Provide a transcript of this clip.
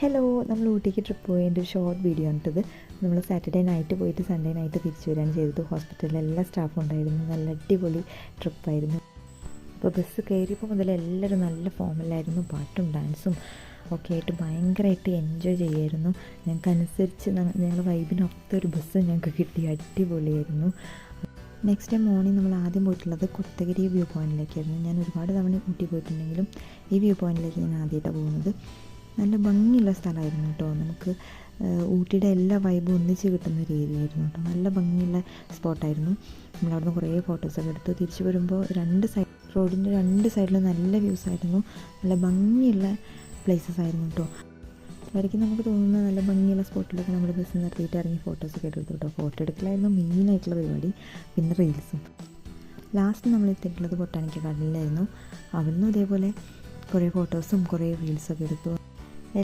Hello, നമ്മൾ ഊട്ടിക്ക് trip പോയതിൻ്റെ ഒരു ഷോർട്ട് വീഡിയോ ആണിട്ടത്. നമ്മൾ സാറ്റർഡേ നൈറ്റ് പോയിട്ട് സൺഡേ നൈറ്റ് തിരിച്ചു വരികയാണ് ചെയ്തത്. ഹോസ്പിറ്റലിൽ എല്ലാ സ്റ്റാഫും ഉണ്ടായിരുന്നു. നല്ല അടിപൊളി ട്രിപ്പായിരുന്നു. അപ്പോൾ ബസ് കയറിയപ്പോൾ മുതൽ എല്ലാവരും നല്ല ഫോമിലായിരുന്നു. പാട്ടും ഡാൻസും ഒക്കെ ആയിട്ട് ഭയങ്കരമായിട്ട് എൻജോയ് ചെയ്യായിരുന്നു. ഞങ്ങൾക്കനുസരിച്ച് ഞങ്ങൾ വൈബിനൊത്തൊരു ബസ് ഞങ്ങൾക്ക് കിട്ടി. അടിപൊളിയായിരുന്നു. നെക്സ്റ്റ് ഡേ മോർണിംഗ് നമ്മൾ ആദ്യം പോയിട്ടുള്ളത് കൊത്തഗിരി വ്യൂ പോയിൻറ്റിലേക്കായിരുന്നു. ഞാൻ ഒരുപാട് തവണ ഊട്ടി പോയിട്ടുണ്ടെങ്കിലും ഈ വ്യൂ പോയിൻറ്റിലേക്ക് ഞാൻ ആദ്യമായിട്ടാണ് പോകുന്നത്. നല്ല ഭംഗിയുള്ള സ്ഥലമായിരുന്നു കേട്ടോ. നമുക്ക് ഊട്ടിയുടെ എല്ലാ വൈബും ഒന്നിച്ച് കിട്ടുന്ന ഒരു ഏരിയ ആയിരുന്നു കേട്ടോ. നല്ല ഭംഗിയുള്ള സ്പോട്ടായിരുന്നു. നമ്മളവിടുന്ന് കുറേ ഫോട്ടോസൊക്കെ എടുത്തു. തിരിച്ചു വരുമ്പോൾ റോഡിൻ്റെ രണ്ട് സൈഡിലും നല്ല വ്യൂസ് ആയിരുന്നു. നല്ല ഭംഗിയുള്ള പ്ലേസസ് ആയിരുന്നു കേട്ടോ. ഇടയ്ക്ക് നമുക്ക് തോന്നുന്ന നല്ല ഭംഗിയുള്ള സ്പോട്ടിലൊക്കെ നമ്മൾ ബസ് നിർത്തിയിട്ട് ഇറങ്ങി ഫോട്ടോസൊക്കെ എടുത്തു കേട്ടോ. ഫോട്ടോ എടുക്കലായിരുന്നു മെയിനായിട്ടുള്ള പരിപാടി. പിന്നെ റീൽസും. ലാസ്റ്റ് നമ്മൾ എത്തിയിട്ടുള്ളത് ബൊട്ടാണിക്കൽ ഗാർഡനിലായിരുന്നു. അവിടുന്ന് ഇതേപോലെ കുറേ ഫോട്ടോസും കുറേ റീൽസൊക്കെ എടുത്തു.